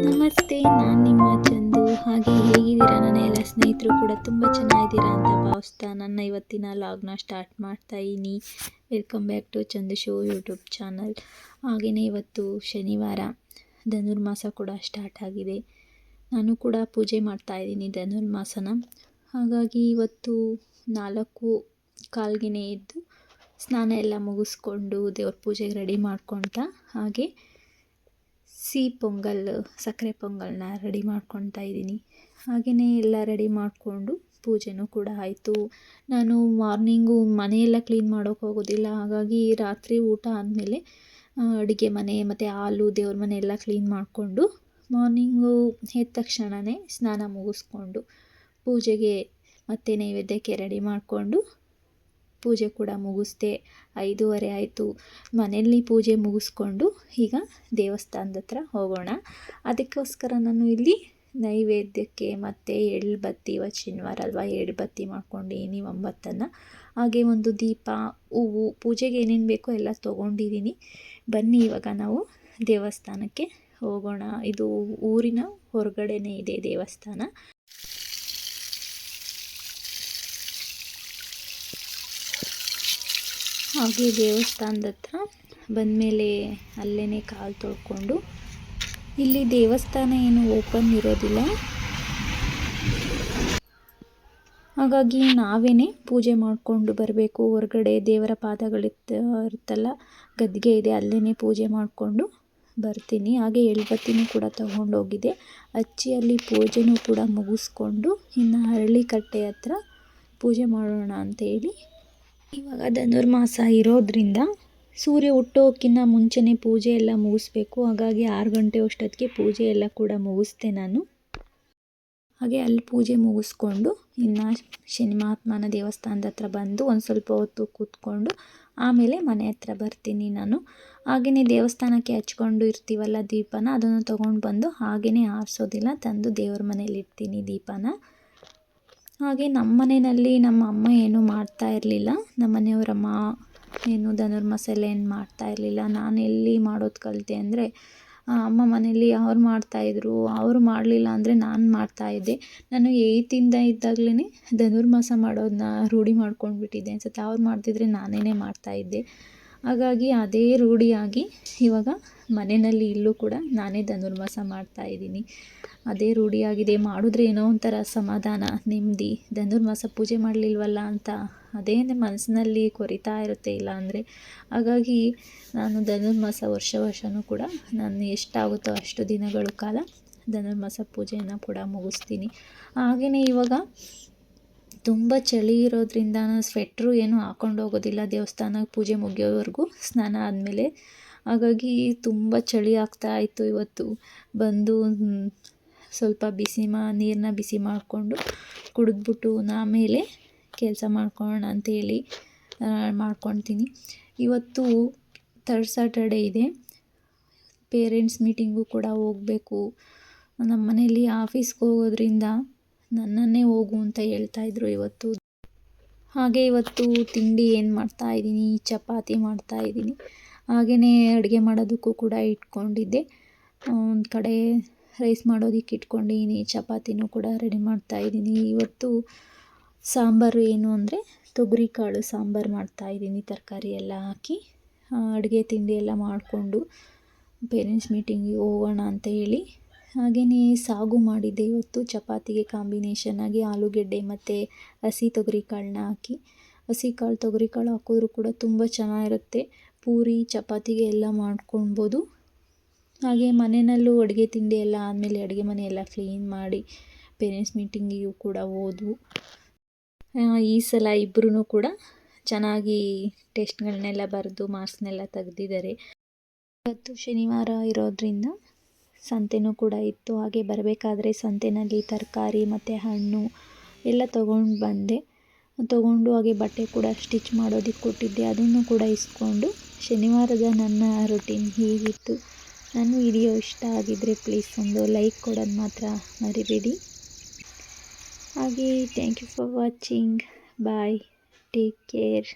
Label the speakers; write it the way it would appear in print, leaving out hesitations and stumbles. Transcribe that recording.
Speaker 1: ನಮಸ್ತೆ, ನಾನು ನಿಮ್ಮ ಚಂದು. ಹಾಗೆ ಹೇಗಿದ್ದೀರಾ ನನ್ನ ಎಲ್ಲ ಸ್ನೇಹಿತರು ಕೂಡ ತುಂಬ ಚೆನ್ನಾಗಿದ್ದೀರಾ ಅಂತ ಭಾವಿಸ್ತಾ ನನ್ನ ಇವತ್ತಿನ ಲಾಗ್ನ ಸ್ಟಾರ್ಟ್ ಮಾಡ್ತಾ ಇದ್ದೀನಿ. Welcome back to Chandu show YouTube channel. ಹಾಗೆಯೇ ಇವತ್ತು ಶನಿವಾರ, ಧನುರ್ಮಾಸ ಕೂಡ ಸ್ಟಾರ್ಟ್ ಆಗಿದೆ. ನಾನು ಕೂಡ ಪೂಜೆ ಮಾಡ್ತಾ ಇದ್ದೀನಿ ಧನುರ್ಮಾಸನ. ಹಾಗಾಗಿ ಇವತ್ತು 4:15 ಎದ್ದು ಸ್ನಾನ ಎಲ್ಲ ಮುಗಿಸ್ಕೊಂಡು ದೇವ್ರ ಪೂಜೆಗೆ ರೆಡಿ ಮಾಡ್ಕೊಳ್ತಾ, ಹಾಗೆ ಪೊಂಗಲ್ ಸಕ್ಕರೆ ಪೊಂಗಲ್ನ ರೆಡಿ ಮಾಡ್ಕೊಳ್ತಾ ಇದ್ದೀನಿ. ಹಾಗೆಯೇ ಎಲ್ಲ ರೆಡಿ ಮಾಡಿಕೊಂಡು ಪೂಜೆನೂ ಕೂಡ ಆಯಿತು. ನಾನು ಮಾರ್ನಿಂಗು ಮನೆಯೆಲ್ಲ ಕ್ಲೀನ್ ಮಾಡೋಕ್ಕೆ ಹೋಗೋದಿಲ್ಲ. ಹಾಗಾಗಿ ರಾತ್ರಿ ಊಟ ಆದಮೇಲೆ ಅಡುಗೆ ಮನೆ ಮತ್ತು ಹಾಲು ದೇವ್ರ ಮನೆ ಎಲ್ಲ ಕ್ಲೀನ್ ಮಾಡಿಕೊಂಡು ಮಾರ್ನಿಂಗು ಎದ್ದ ತಕ್ಷಣವೇ ಸ್ನಾನ ಮುಗಿಸ್ಕೊಂಡು ಪೂಜೆಗೆ ಮತ್ತು ನೈವೇದ್ಯಕ್ಕೆ ರೆಡಿ ಮಾಡಿಕೊಂಡು ಪೂಜೆ ಕೂಡ ಮುಗಿಸ್ದೆ. 5:30 ಆಯಿತು. ಮನೆಯಲ್ಲಿ ಪೂಜೆ ಮುಗಿಸ್ಕೊಂಡು ಈಗ ದೇವಸ್ಥಾನದ ಹತ್ರ ಹೋಗೋಣ. ಅದಕ್ಕೋಸ್ಕರ ನಾನು ಇಲ್ಲಿ ನೈವೇದ್ಯಕ್ಕೆ ಮತ್ತು ಎಳ್ಳುಬತ್ತಿ, ಇವತ್ತು ಶನಿವಾರ ಅಲ್ವಾ, ಎಳ್ಳುಬತ್ತಿ ಮಾಡ್ಕೊಂಡಿದ್ದೀನಿ 9. ಹಾಗೆ ಒಂದು ದೀಪ, ಹೂವು, ಪೂಜೆಗೆ ಏನೇನು ಬೇಕೋ ಎಲ್ಲ ತೊಗೊಂಡಿದ್ದೀನಿ. ಬನ್ನಿ ಇವಾಗ ನಾವು ದೇವಸ್ಥಾನಕ್ಕೆ ಹೋಗೋಣ. ಇದು ಊರಿನ ಹೊರಗಡೆನೇ ಇದೆ ದೇವಸ್ಥಾನ. ಹಾಗೆ ದೇವಸ್ಥಾನದ ಹತ್ರ ಬಂದಮೇಲೆ ಅಲ್ಲೇ ಕಾಲು ತೊಳ್ಕೊಂಡು, ಇಲ್ಲಿ ದೇವಸ್ಥಾನ ಏನು ಓಪನ್ ಇರೋದಿಲ್ಲ, ಹಾಗಾಗಿ ನಾವೇ ಪೂಜೆ ಮಾಡಿಕೊಂಡು ಬರಬೇಕು. ಹೊರಗಡೆ ದೇವರ ಪಾದಗಳಿರುತ್ತಲ್ಲ, ಗದ್ದಿಗೆ ಇದೆ, ಅಲ್ಲೇ ಪೂಜೆ ಮಾಡಿಕೊಂಡು ಬರ್ತೀನಿ. ಹಾಗೆ ಎಳ್ಳುಬತ್ತಿನೂ ಕೂಡ ತಗೊಂಡೋಗಿದೆ. ಹಚ್ಚಿ ಅಲ್ಲಿ ಪೂಜೆನೂ ಕೂಡ ಮುಗಿಸ್ಕೊಂಡು ಇನ್ನು ಅರಳಿಕಟ್ಟೆ ಹತ್ರ ಪೂಜೆ ಮಾಡೋಣ ಅಂತೇಳಿ. ಇವಾಗ ಧನುರ್ಮಾಸ ಇರೋದ್ರಿಂದ ಸೂರ್ಯ ಹುಟ್ಟೋಕ್ಕಿಂತ ಮುಂಚೆನೇ ಪೂಜೆ ಎಲ್ಲ ಮುಗಿಸ್ಬೇಕು. ಹಾಗಾಗಿ 6 ಗಂಟೆ ಅಷ್ಟೊತ್ತಿಗೆ ಪೂಜೆ ಎಲ್ಲ ಕೂಡ ಮುಗಿಸ್ದೆ ನಾನು. ಹಾಗೆ ಅಲ್ಲಿ ಪೂಜೆ ಮುಗಿಸ್ಕೊಂಡು ಇನ್ನು ಶನಿ ಮಹಾತ್ಮನ ದೇವಸ್ಥಾನದ ಹತ್ರ ಬಂದು ಒಂದು ಸ್ವಲ್ಪ ಹೊತ್ತು ಕೂತ್ಕೊಂಡು ಆಮೇಲೆ ಮನೆ ಹತ್ರ ಬರ್ತೀನಿ ನಾನು. ಹಾಗೆಯೇ ದೇವಸ್ಥಾನಕ್ಕೆ ಹಚ್ಕೊಂಡು ಇರ್ತೀವಲ್ಲ ದೀಪನ, ಅದನ್ನು ತೊಗೊಂಡು ಬಂದು ಹಾಗೆಯೇ ಆರಿಸೋದಿಲ್ಲ, ತಂದು ದೇವ್ರ ಮನೇಲಿ ಇಡ್ತೀನಿ ದೀಪನ. ಹಾಗೆ ನಮ್ಮ ಮನೆಯಲ್ಲಿ ನಮ್ಮ ಅಮ್ಮ ಏನೂ ಮಾಡ್ತಾ ಇರಲಿಲ್ಲ. ನಮ್ಮ ಮನೆಯವರಮ್ಮ ಏನು ಧನುರ್ಮಾಸ ಎಲ್ಲ ಏನು ಮಾಡ್ತಾ ಇರಲಿಲ್ಲ. ನಾನು ಎಲ್ಲಿ ಮಾಡೋದು ಕಲಿತೆ ಅಂದರೆ, ಅಮ್ಮ ಮನೇಲಿ ಅವ್ರು ಮಾಡ್ತಾಯಿದ್ರು, ಅವರು ಮಾಡಲಿಲ್ಲ ಅಂದರೆ ನಾನು ಮಾಡ್ತಾಯಿದ್ದೆ. ನಾನು 8th ಇದ್ದಾಗಲೇ ಧನುರ್ಮಾಸ ಮಾಡೋದನ್ನ ರೂಢಿ ಮಾಡ್ಕೊಂಡ್ಬಿಟ್ಟಿದ್ದೆ ಅನ್ಸುತ್ತೆ. ಅವ್ರು ಮಾಡ್ತಿದ್ರೆ ನಾನೇ ಮಾಡ್ತಾಯಿದ್ದೆ. ಹಾಗಾಗಿ ಅದೇ ರೂಢಿಯಾಗಿ ಇವಾಗ ಮನೆಯಲ್ಲಿ ಇಲ್ಲೂ ಕೂಡ ನಾನೇ ಧನುರ್ಮಾಸ ಮಾಡ್ತಾಯಿದ್ದೀನಿ. ಅದೇ ರೂಢಿಯಾಗಿದೆ. ಮಾಡಿದ್ರೆ ಏನೋ ಒಂಥರ ಸಮಾಧಾನ, ನೆಮ್ಮದಿ. ಧನುರ್ಮಾಸ ಪೂಜೆ ಮಾಡಲಿಲ್ವಲ್ಲ ಅಂತ ಅದೇ ಮನಸ್ಸಿನಲ್ಲಿ ಕೊರಿತಾ ಇರುತ್ತೆ ಇಲ್ಲ ಅಂದರೆ. ಹಾಗಾಗಿ ನಾನು ಧನುರ್ಮಾಸ ವರ್ಷವೂ ಕೂಡ ನಾನು ಎಷ್ಟಾಗುತ್ತೋ ಅಷ್ಟು ದಿನಗಳ ಕಾಲ ಧನುರ್ಮಾಸ ಪೂಜೆಯನ್ನು ಕೂಡ ಮುಗಿಸ್ತೀನಿ. ಹಾಗೆಯೇ ಇವಾಗ ತುಂಬ ಚಳಿ ಇರೋದ್ರಿಂದ ನಾನು ಸ್ವೆಟ್ರು ಏನೂ ಹಾಕ್ಕೊಂಡು ಹೋಗೋದಿಲ್ಲ ದೇವಸ್ಥಾನಕ್ಕೆ ಪೂಜೆ ಮುಗಿಯೋವರೆಗೂ, ಸ್ನಾನ ಆದಮೇಲೆ. ಹಾಗಾಗಿ ತುಂಬ ಚಳಿ ಆಗ್ತಾಯಿತ್ತು. ಇವತ್ತು ಬಂದು ಸ್ವಲ್ಪ ನೀರನ್ನ ಬಿಸಿ ಮಾಡಿಕೊಂಡು ಕುಡಿದ್ಬಿಟ್ಟು ಆಮೇಲೆ ಕೆಲಸ ಮಾಡ್ಕೊಳ್ಳೋಣ ಅಂತೇಳಿ ಮಾಡ್ಕೊತೀನಿ. ಇವತ್ತು 3rd ಸ್ಯಾಟರ್ಡೇ ಇದೆ. ಪೇರೆಂಟ್ಸ್ ಮೀಟಿಂಗು ಕೂಡ ಹೋಗಬೇಕು. ನಮ್ಮ ಮನೇಲಿ ಆಫೀಸ್ಗೆ ಹೋಗೋದ್ರಿಂದ ನನ್ನನ್ನೇ ಹೋಗು ಅಂತ ಹೇಳ್ತಾಯಿದ್ರು ಇವತ್ತು. ಹಾಗೆ ಇವತ್ತು ತಿಂಡಿ ಏನು ಮಾಡ್ತಾಯಿದ್ದೀನಿ, ಚಪಾತಿ ಮಾಡ್ತಾಯಿದ್ದೀನಿ. ಹಾಗೆಯೇ ಅಡುಗೆ ಮಾಡೋದಕ್ಕೂ ಕೂಡ ಇಟ್ಕೊಂಡಿದ್ದೆ. ಒಂದು ಕಡೆ ರೈಸ್ ಮಾಡೋದಕ್ಕೆ ಇಟ್ಕೊಂಡಿದ್ದೀನಿ, ಚಪಾತಿನೂ ಕೂಡ ರೆಡಿ ಮಾಡ್ತಾಯಿದ್ದೀನಿ. ಇವತ್ತು ಸಾಂಬಾರು ಏನು ಅಂದರೆ ತೊಗರಿಕಾಳು ಸಾಂಬಾರು ಮಾಡ್ತಾಯಿದ್ದೀನಿ, ತರಕಾರಿ ಎಲ್ಲ ಹಾಕಿ. ಅಡುಗೆ ತಿಂಡಿ ಎಲ್ಲ ಮಾಡಿಕೊಂಡು ಪೇರೆಂಟ್ಸ್ ಮೀಟಿಂಗಿಗೆ ಹೋಗೋಣ ಅಂತ ಹೇಳಿ. ಹಾಗೆಯೇ ಸಾಗು ಮಾಡಿದ್ದೆ ಇವತ್ತು ಚಪಾತಿಗೆ ಕಾಂಬಿನೇಷನ್ ಆಗಿ. ಆಲೂಗೆಡ್ಡೆ ಮತ್ತು ಹಸಿ ತೊಗರಿಕಾಳನ್ನ ಹಾಕಿ, ಹಸಿ ಕಾಳು ತೊಗರಿಕಾಳು ಹಾಕಿದ್ರೂ ಕೂಡ ತುಂಬ ಚೆನ್ನಾಗಿರುತ್ತೆ. ಪೂರಿ ಚಪಾತಿಗೆ ಎಲ್ಲ ಮಾಡ್ಕೊಳ್ಬೋದು. ಹಾಗೆ ಮನೆಯಲ್ಲೂ ಅಡುಗೆ ತಿಂಡಿ ಎಲ್ಲ ಆದಮೇಲೆ ಅಡುಗೆ ಮನೆ ಎಲ್ಲ ಕ್ಲೀನ್ ಮಾಡಿ ಪೇರೆಂಟ್ಸ್ ಮೀಟಿಂಗಿಗೂ ಕೂಡ ಹೋದ್ವು. ಈ ಸಲ ಇಬ್ಬರೂ ಕೂಡ ಚೆನ್ನಾಗಿ ಟೆಸ್ಟ್ಗಳನ್ನೆಲ್ಲ ಬರೆದು ಮಾರ್ಕ್ಸ್ನೆಲ್ಲ ತೆಗೆದಿದ್ದಾರೆ. ಇವತ್ತು ಶನಿವಾರ ಇರೋದ್ರಿಂದ ಸಂತೆನೂ ಕೂಡ ಇತ್ತು. ಹಾಗೆ ಬರಬೇಕಾದ್ರೆ ಸಂತೆಯಲ್ಲಿ ತರಕಾರಿ ಮತ್ತು ಹಣ್ಣು ಎಲ್ಲ ತೊಗೊಂಡು ಬಂದೆ. ತೊಗೊಂಡು ಹಾಗೆ ಬಟ್ಟೆ ಕೂಡ ಸ್ಟಿಚ್ ಮಾಡೋದಕ್ಕೆ ಕೊಟ್ಟಿದ್ದೆ, ಅದನ್ನು ಕೂಡ ಇಸ್ಕೊಂಡು. ಶನಿವಾರದ ನನ್ನ ರೂಟೀನ್ ಹೀಗಿತ್ತು. ನನ್ನ ವಿಡಿಯೋ ಇಷ್ಟ ಆಗಿದ್ದರೆ ಪ್ಲೀಸ್ ಒಂದು ಲೈಕ್ ಕೊಡೋದು ಮಾತ್ರ ಮರಿಬೇಡಿ. ಹಾಗೆ thank you for watching. Bye, take care.